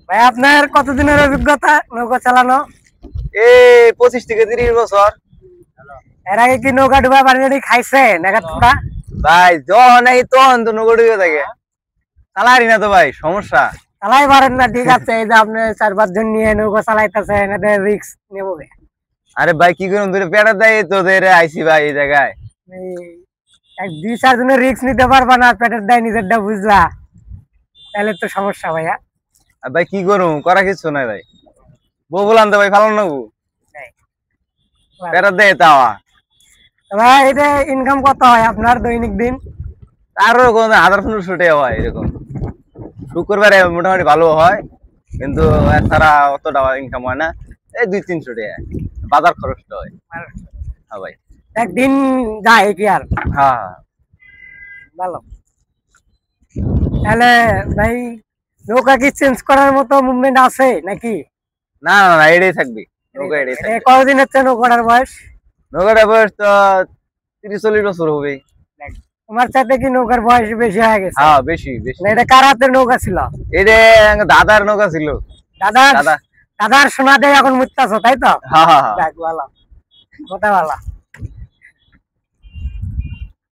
ভাই আপনার কতদিনের অভিজ্ঞতা নৌকা চালানো? এই 25 থেকে 30 বছর। এর আগে কি নৌকা ডুবা পানি খাইছে নাগাদ পুরা? ভাই যখন এই তখন তো নগর ডুবে থাকে, চালারি না তো ভাই, সমস্যা। চালাই পারেন না, ঠিক আছে, এই যে আপনি 4-5 জন নিয়ে নৌকা চালাইতেছেন, এদের রিস্ক নেবো। আরে ভাই কি করুন, ধরে পেটার দেয় তো ধরে আইসি ভাই এই জায়গায়। এই 2-4 জনের রিস্ক নিতে পারবা না, পেটের দায় নিজেরটা বুঝলা, তাহলে তো সমস্যা ভাইয়া। আর ভাই কি করুন, করা কিছু নাই ভাই। বউ বলান তো ভাই, ফালান নেবো, পেটার দেয় তাওয়া। ভাই এটা ইনকাম কত হয় আপনার দৈনিক দিন? আরো কোন 1500 টাকা হয় এরকম। শুক্রবারে মোটামুটি ভালো হয়, কিন্তু এছাড়া অতটা ইনকাম হয় না। এই 200-300 টাকা বাজার খরচটা হয়। হ্যাঁ ভাই, একদিন যায় কি আর? হ্যাঁ হ্যাঁ। ভালো। তাহলে ভাই নৌকা কি চেঞ্জ করার মতো মুভমেন্ট আছে নাকি? না না না, এটাই থাকবে, নৌকা এটাই থাকবে। কতদিন হচ্ছে নৌকাটার বয়স? নৌকাটা বয়স তো 30-40 বছর হবে। তোমার সাথে কি নৌকার বয়স বেশি হয়ে গেছে? হ্যাঁ, বেশি বেশি। না, এটা কার হাতের নৌকা ছিল? এটা দাদার নৌকা ছিল। দাদা দাদা। দাদার সোনা দিয়ে এখন মুত্তাছো, তাই তো? হ্যাঁ হ্যাঁ হ্যাঁ। যাক ভালো, কথা ভালো।